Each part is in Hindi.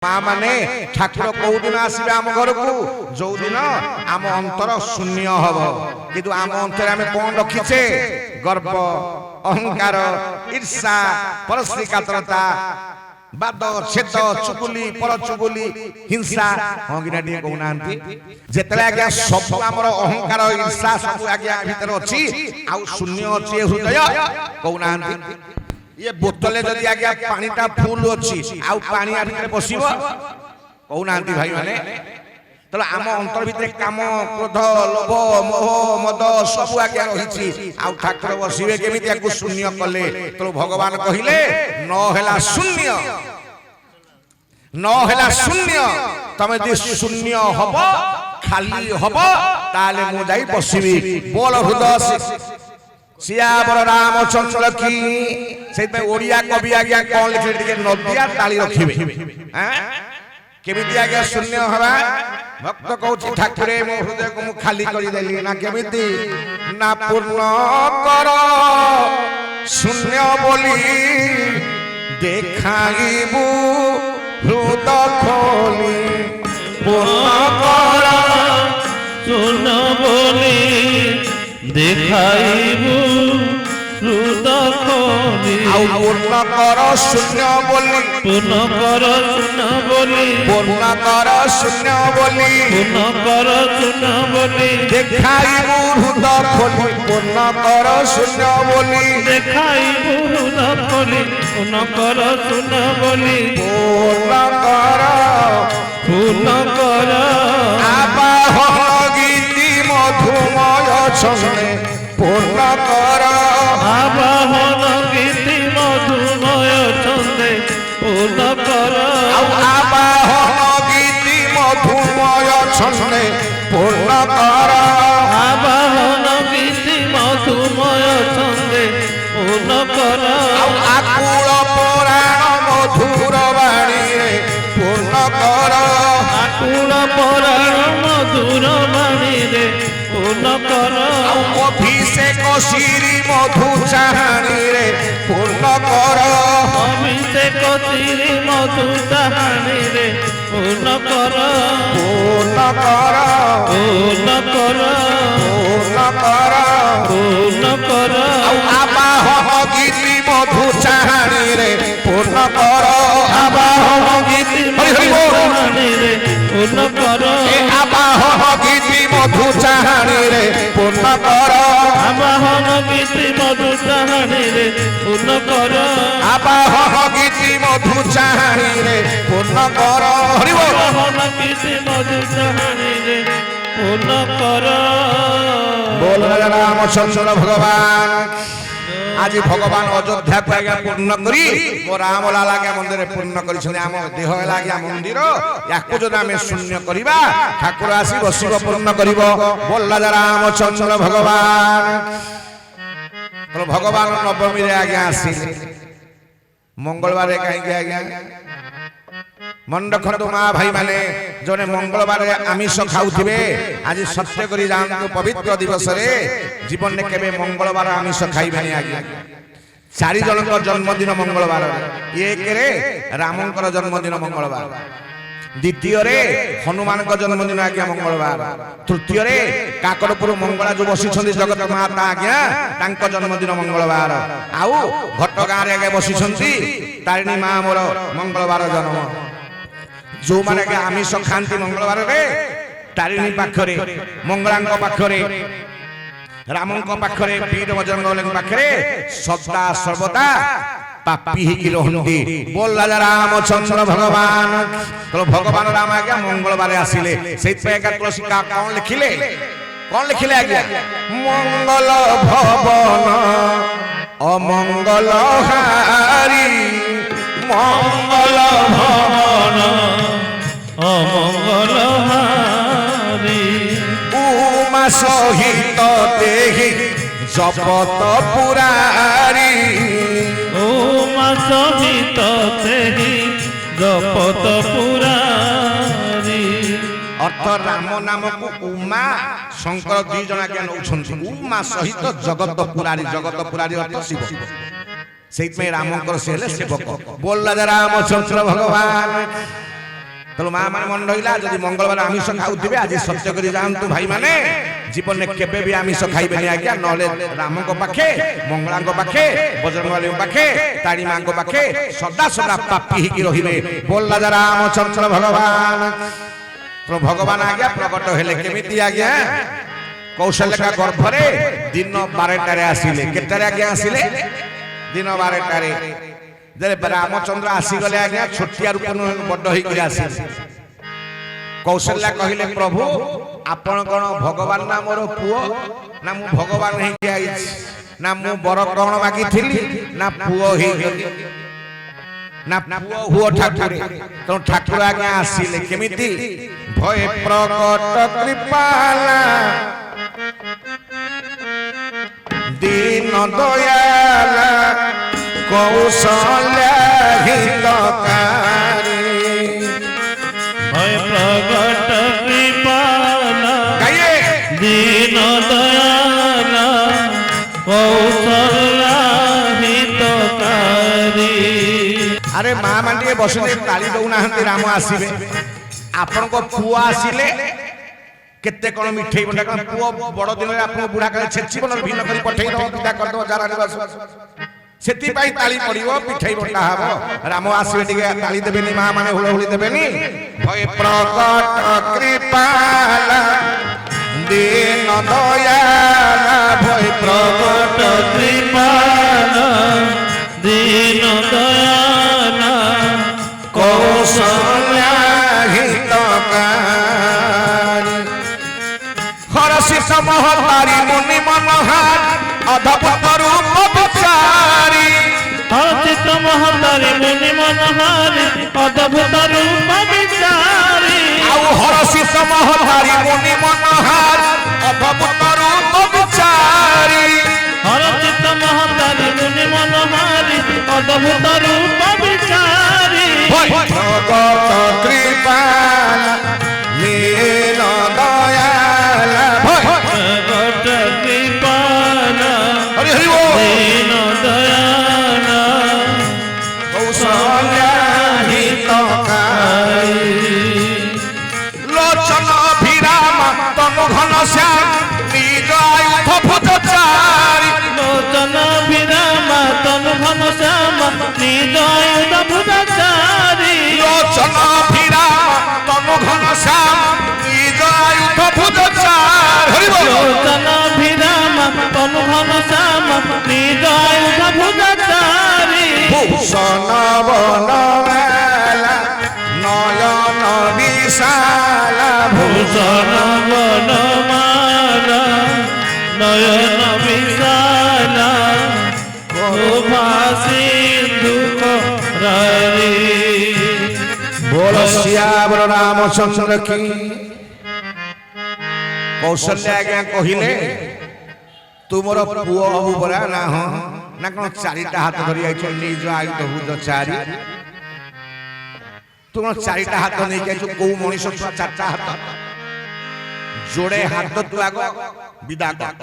माँ माने ठाकुर कौ दिन आसबे आम घर को जो दिन आम अंतर शून्य हम किंतु आम अंतर आम कौन रखीचे गर्व अहंकार ईर्षा परस्त्री कातरता बाद छेद चुगुली पर चुगुली हिंसा हाँ कि नहीं कहना जिते आज्ञा सब आमर अहंकार ईर्षा सब आज्ञा भीतर अच्छी आउ शून्य अच्छे हृदय कहना ये बोतले जदि आज्ञा पानीटा फुल अच्छी आउ पानी आ भितर बसिबो कहना भाई माने तले आम अंतर भितर काम क्रोध लोभ मोह मद सब आज्ञा रही आउ ठाकुर बसिबे केमिति याकु शून्य कले तो भगवान कहिले न हेला शून्य तमे जे शून्य हबो खाली हबो ताले मु जाई बसिबी बोल हृदय सियावर रामचंद्र की से ओडिया कवि आज्ञा कौन लिखे टिके नदिया ताली रखिबे केमिति आज्ञा शून्य हवा भक्त कहउछि ठाकुरे मो हृदय को मु खाली करि देली ना केमिति ना पूर्ण कर शून्य बोली देखाइबु हृदय खोली पूर्ण कर शून्य बोली देखाइबु हृदय खोली आउ पूर्ण कर शून्य बोली पूर्ण कर शून्य बोली पूर्ण कर शून्य बोली पूर्ण कर शून्य बोली देखाइबु हृदय खोली पूर्ण कर शून्य बोली देखाइबु हृदय खोली पूर्ण कर शून्य बोली पूर्ण कर आबाहन गीति मधुमय छंदे पूर्ण कर आबाहन गीति मधुमय छंदे पूर्ण कर आबाहन गीति मधुमय छंदे पूर्ण कर आबाहन गीति मधुमय छंदे पूर्ण कर आकुल पुराण मधुर बाणी रे पूर्ण कर आकुल पुराण मधुर बाणी रे पूर्ण कर अभिषेक श्री मधु चाहाणी रे पूर्ण कर अभिषेक श्री मधु चाहाणी रे पूर्ण कर पूर्ण कर पूर्ण कर पूर्ण कर पूर्ण कर आबाहन गीति मधु चाहाणी रे पूर्ण कर आबाहन गीति मधु चाहाणी रे पूर्ण कर आबाहन गीति मधु चाहाणी रे पूर्ण कर आबाहन गीति मधु चाहाणी रे पूर्ण कर आबाहन गीति मधु चाहाणी रे पूर्ण कर हरि बोल आबाहन गीति मधु चाहाणी रे पूर्ण कर बोल रामचंद्र भगवान आज भगवान अयोध्या को आज्ञा पूर्ण करी मो राम लाला के मंदिर पूर्ण करिछन आम देह लागिया मंदिर याको जद आमे शून्य करिबा ठाकुर आसी बसिब पूर्ण करिवो बोल रामचंद्र भगवान तो भगवान नवमी रे आज्ञा आसी मंगलवार कहीं आज्ञा मन रखु माँ भाई माने जने मंगलवार आमिष खाऊे आज सत्य करी जान पवित्र दिवस रे जीवन में केबे मंगलवार आमिष खाइबेनी आज्ञा चारि जन जन्मदिन मंगलवार एक रे रामंकर जन्मदिन मंगलवार द्वितीय रे हनुमान जन्मदिन आज्ञा मंगलवार तृतीय रे काकड़पुर मंगला जो बसी जगत माता आज्ञा तांको जन्मदिन मंगलवार आउ घटगाँ रे आज्ञा बसी तारिणी माँ मोर मंगलवार जन्म जो माने के आमिष खांती मंगलवार रे तारिणी पाखरे मंगलांक पाखरे रामंक पाखरे वीर बजरंग पाखरे सदा सर्वदा पापी ही रहंती बोल राजा रामचंद्र भगवान तो भगवान राम आज्ञा मंगलवार आसिले सेत पे का तुलसी का कौन लिखिले आज्ञा मंगल भवन अमंगल हारी मंगल भवन अमंगल हारी उमा सहित देहि जपत पुरारी उमा सहित देहि जपत पुरारी अर्थ राम नाम को उमा शंकर दुई जना के नौछंती उमा सहित जगत पुरारी अर्थ शिव से रामकर से सेवक बोल राजा रामचंद्र भगवान ତେଣୁ ମା ମାନେ ମନେ ରହିଲା ଯଦି ମଙ୍ଗଳବାର ଆମିଷ ଖାଉଥିବେ ଆଜି ସତ୍ୟ କରି ଯାଆନ୍ତୁ ଭାଇ ମାନେ ଜୀବନରେ କେବେ ବି ଆମିଷ ଖାଇବେନି ଆଜ୍ଞା ନହେଲେ ରାମଙ୍କ ପାଖେ ମଙ୍ଗଳାଙ୍କ ପାଖେ ବଜରଙ୍ଗବାଲୀଙ୍କ ପାଖେ ତାରିଣୀ ମାଙ୍କ ପାଖେ ସଦା ସଦା ପାପୀ ହେଇକି ରହିବେ ବୋଲ ରାଜା ରାମଚନ୍ଦ୍ର ଭଗବାନ ତ ଭଗବାନ ଆଜ୍ଞା ପ୍ରକଟ ହେଲେ କେମିତି ଆଜ୍ଞା କୌଶଲ୍ୟା ଗର୍ଭରେ ଦିନ 12টাରେ ଆସିଲେ କେତେଟାରେ ଆଜ୍ଞା ଆସିଲେ ଦିନ 12টাରେ ରାମଚନ୍ଦ୍ର ଆସିଗଲେ ଆଜ୍ଞା ଛୋଟିଆ ରୂପରୁ ବଡ ହେଇକି ଆସିଲେ କୌଶଲ୍ୟା କହିଲେ ପ୍ରଭୁ ଆପଣ କଣ ଭଗବାନ ନା ମୋର ପୁଅ ନା ମୁଁ ଭଗବାନ ହେଇକି ଆଇଛି ନା ମୁଁ ବର କଣ ମାଗିଥିଲି ନା ପୁଅ ହେଇଗଲି ନା ପୁଅ ହୁଅ ଠାକୁର ତେଣୁ ଠାକୁର ଆଜ୍ଞା ଆସିଲେ କେମିତି ଭୟ ପ୍ରକଟ କୃପାଲା ଦୀନ ଦୟାଲା କୌଶଲ୍ୟା ହିତକାରୀ হয় প্রগট কৃপালা গাইয়ে দীন দয়ালা কৌশল্যা হিতকারী আরে মা মানে টিকে বসে তালি দৌনাহান্তি রাম আসিবে আপনার পুয়া আসিলে কেতে কোন মিঠেই বন্টা কোন পুয়া বড় দিনের আপনার বুড়া কালে ছেচিব না ভিন্ন করে পঠাই দেব বিদা করে দেব যারা নিবাস সেতি পাই তালি পড়িব পিঠাই বন্টা হব রাম আসিবে টিকে তালি দেবেনি মা মানে হুড়হুড়ি দেবেনি ভয় প্রকট কৃপালা দীন দয়ালা ভয় প্রকট কৃপালা দীন দয়ালা কৌশল্যা হিতকারী হরষিত মহতারি মুনি মনোহার অধপত রূপ বিচারি হরচিত মহতারি মুনি মনোহারি অদ্ভুত রূপ বিচারি আউ হরষিত মহতারি মুনি মনোহার অধপত রূপ বিচারি হরচিত মহতারি মুনি মনোহারি অদ্ভুত রূপ বিচারি ভগত কৃপালা লীন দয়ালা ভগত কৃপালা হরি হরি বল দীন দয়ালা কৌশল্যা হিতকারী লোচন অভিরাম তনু ঘন শ্যাম নিজ আয়ুধ ভুজচারী লোচন বিরাম তনু ঘন শ্যাম নিজ আয়ুধ ভুজচারী লোচন অভিরাম তনু ঘন শ্যাম নিজ আয়ুধ ভুজচারী হরি বল লোচন বিরাম তনু ঘন শ্যাম নিজ আয়ুধ ভুজচারী ভূষণ বনমালা নয়ন বিশালা ভূষণ বনমালা নয়ন বিশালা শোভা সিন্ধু রারি बोल सियावर रामचंद्र की कौशल्या आज्ञा कहिले तुमर पुओ हबु परा ना हो ना कोन चारिटा हाथ धरि आइछ निज आयुध भुज चारि तुम चारिटा हाथ नै जाइछ को मनीष चारटा हाथ जोड़े हाथ तू आगो विदा कर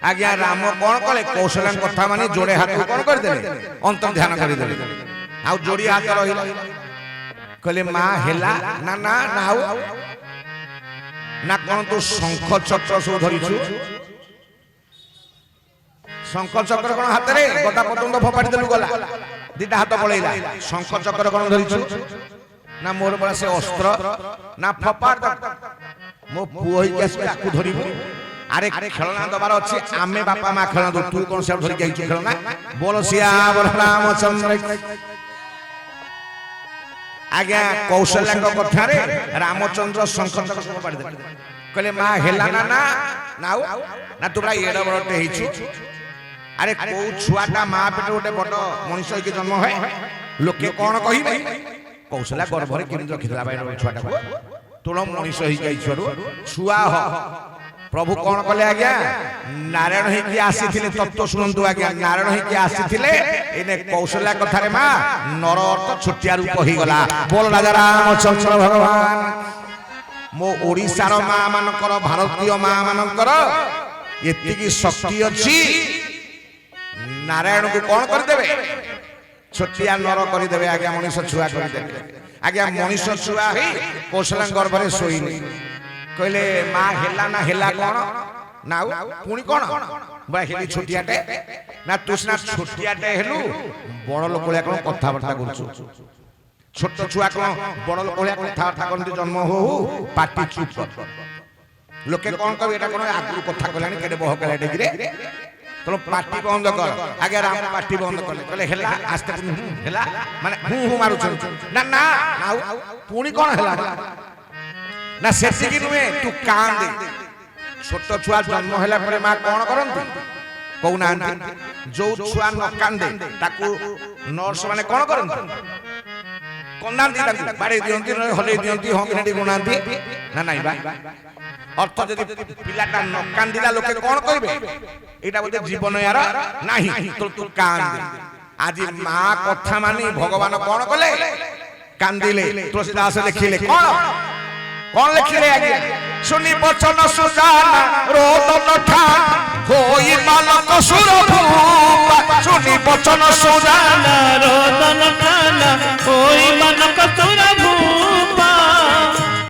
आज्ञा राम कोन कले कौशल्या कथा माने जोड़े हाथ कोन कर देले अंतर ध्यान करि देले आ जोड़ी हाथ रहिला कहले माँ हेला ना ना नाउ ना कौन तू शंख चक्र सब धरिछु शंख चक्र कौन हाथ रे गदा पतंग फोपाड़ी देलु गला दिटा हाथ पळैला शंख चक्र कौन धरिछु ना मोर बड़ा से अस्त्र ना फोपाड़ मो पुओ ही के आकु धरिबु अरे खेलना दबार अछि आमे बापा मां खेलना दो तू कौन से धरि जाइछु खेलना बोल सियावर रामचंद्र आज्ञा कौशल्या कथा रे रामचंद्र शंख चक्र पाड़ी दे कहले मां हेला ना ना नाउ ना तोरा एड बड़टे हेछु अरे को छुआटा मां पेट गोटे बड़ मनुष्य के जन्म है लोके कोन कहिबे कौशल्या गर्भ रे केन रखिला बाय छुआटा को तोर मनुष्य ही गई छुआ हो प्रभु कौन कले आज्ञा नारायण ही की आसीथिले तत्व सुनंतु आज्ञा नारायण ही की आसीथिले एने कौशल्या कथा रे मां नर अर्थ छोटिया रूप ही गला बोल राजा रामचंद्र भगवान मो ओडिसा रो मां मानकर भारतीय मां मानकर एतिकी शक्ति अछि नारायण को कौन कर देबे छोटिया नर कर देबे आज्ञा मनुष्य छुआ कर देबे ଆଜ୍ଞା ମଣିଷ ଛୁଆ ହେଇ କୌଶଳା ଗର୍ଭରେ ଶୋଇନି କହିଲେ ମା ହେଲା ନା ହେଲା କଣ ନା ପୁଣି କଣ ବା ହେଲି ଛୋଟିଆଟେ ନା ତୁ ସିନା ଛୋଟିଆଟେ ହେଲୁ ବଡ ଲୋକ ଭଳିଆ କଣ କଥାବାର୍ତ୍ତା କରୁଛୁ ଛୋଟ ଛୁଆ କଣ ବଡ ଲୋକ ଭଳିଆ କଥାବାର୍ତ୍ତା କରନ୍ତି ଜନ୍ମ ହଉ ପାଟି ଚୁପ ଲୋକେ କଣ କହିବେ ଏଟା କଣ ଆଗରୁ କଥା କହିଲାଣି କେଡେ ବହକଲା ଡେଗିରେ ତୋର ପାଟି ବନ୍ଦ କର ଆଜ୍ଞା ରାମ ପାଟି ବନ୍ଦ କଲେ କହିଲେ ହେଲା ଆସ୍ତେ ହେଲା ମାନେ ହୁ ମାରୁଛନ୍ତି ନା ନା ପୁଣି କଣ ହେଲା ନା ସେତିକି ନୁହେଁ ତୁ କାନ୍ଦେ ଛୋଟ ଛୁଆ ଜନ୍ମ ହେଲା ପରେ ମା କଣ କରନ୍ତି କହୁନାହାନ୍ତି ଯୋଉ ଛୁଆ ନ କାନ୍ଦେ ତାକୁ ନର୍ସ ମାନେ କଣ କରନ୍ତି କନ୍ଦାନ୍ତି ତାକୁ ବାଡେଇ ଦିଅନ୍ତି ହଲେଇ ଦିଅନ୍ତି ହଙ୍ଗିନାଟି ଗୁଣାନ୍ତି ନା ନାଇଁ ବା ଅର୍ଥ ଯଦି ପିଲାଟା ନ କାନ୍ଦିଲା ଲୋକେ କଣ କହିବେ ଏଇଟା ବୋଧେ ଜୀବନ ୟାର ନାହିଁ ତୁ କାନ୍ଦେ ଆଜି ମା କଥା ମାନି ଭଗବାନ କଣ କଲେ କାନ୍ଦିଲେ ତୁଳସୀଦାସ ଲେଖିଲେ କଣ କଣ ଲେଖିଲେ ଆଜ୍ଞା শুনি বচন সুজানা রোদন ঠান হই মালক সুরভূপা শুনি বচন সুজানা রোদন